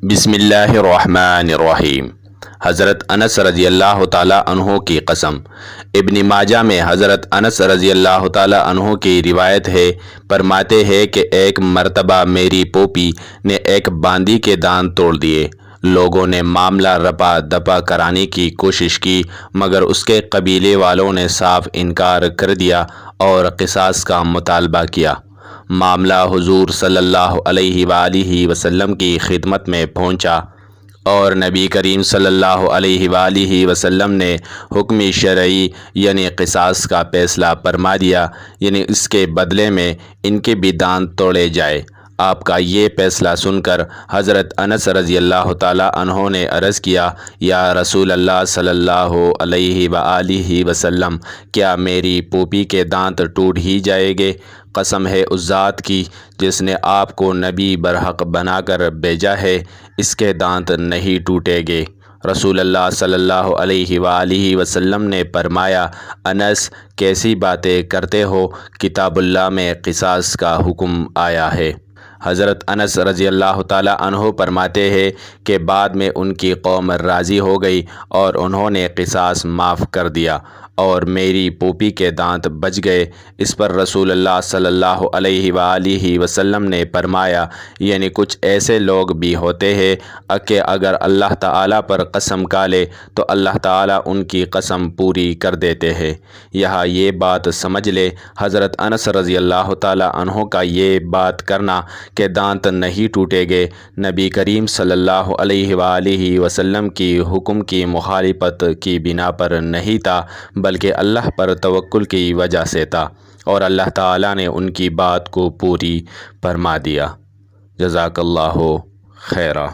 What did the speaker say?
بسم اللہ الرحمن الرحیم۔ حضرت انس رضی اللہ تعالیٰ عنہ کی قسم۔ ابن ماجہ میں حضرت انس رضی اللہ تعالیٰ عنہ کی روایت ہے، فرماتے ہیں کہ ایک مرتبہ میری پھوپھی نے ایک باندی کے دانت توڑ دیے۔ لوگوں نے معاملہ رپا دپا کرانے کی کوشش کی، مگر اس کے قبیلے والوں نے صاف انکار کر دیا اور قصاص کا مطالبہ کیا۔ معاملہ حضور صلی اللہ علیہ وآلہ وسلم کی خدمت میں پہنچا اور نبی کریم صلی اللہ علیہ وآلہ وسلم نے حکم شرعی یعنی قصاص کا فیصلہ فرما دیا، یعنی اس کے بدلے میں ان کے بھی دانت توڑے جائے۔ آپ کا یہ فیصلہ سن کر حضرت انس رضی اللہ تعالیٰ عنہ نے عرض کیا، یا رسول اللہ صلی اللہ علیہ وآلہ وسلم، کیا میری پھوپھی کے دانت ٹوٹ ہی جائیں گے؟ قسم ہے اس ذات کی جس نے آپ کو نبی برحق بنا کر بھیجا ہے، اس کے دانت نہیں ٹوٹیں گے۔ رسول اللہ صلی اللہ علیہ وآلہ وسلم نے فرمایا، انس کیسی باتیں کرتے ہو، کتاب اللہ میں قصاص کا حکم آیا ہے۔ حضرت انس رضی اللہ تعالیٰ عنہ فرماتے ہیں کہ بعد میں ان کی قوم راضی ہو گئی اور انہوں نے قصاص معاف کر دیا اور میری پھوپھی کے دانت بچ گئے۔ اس پر رسول اللہ صلی اللہ علیہ وآلہ وسلم نے فرمایا، یعنی کچھ ایسے لوگ بھی ہوتے ہیں کہ اگر اللہ تعالیٰ پر قسم کھا لے تو اللہ تعالیٰ ان کی قسم پوری کر دیتے ہیں۔ یہاں یہ بات سمجھ لے، حضرت انس رضی اللہ تعالیٰ عنہ کا یہ بات کرنا کہ دانت نہیں ٹوٹے گے، نبی کریم صلی اللہ علیہ وآلہ وسلم کی حکم کی مخالفت کی بنا پر نہیں تھا، بلکہ اللہ پر توکل کی وجہ سے تھا، اور اللہ تعالیٰ نے ان کی بات کو پوری فرما دیا۔ جزاک اللہ خیرہ۔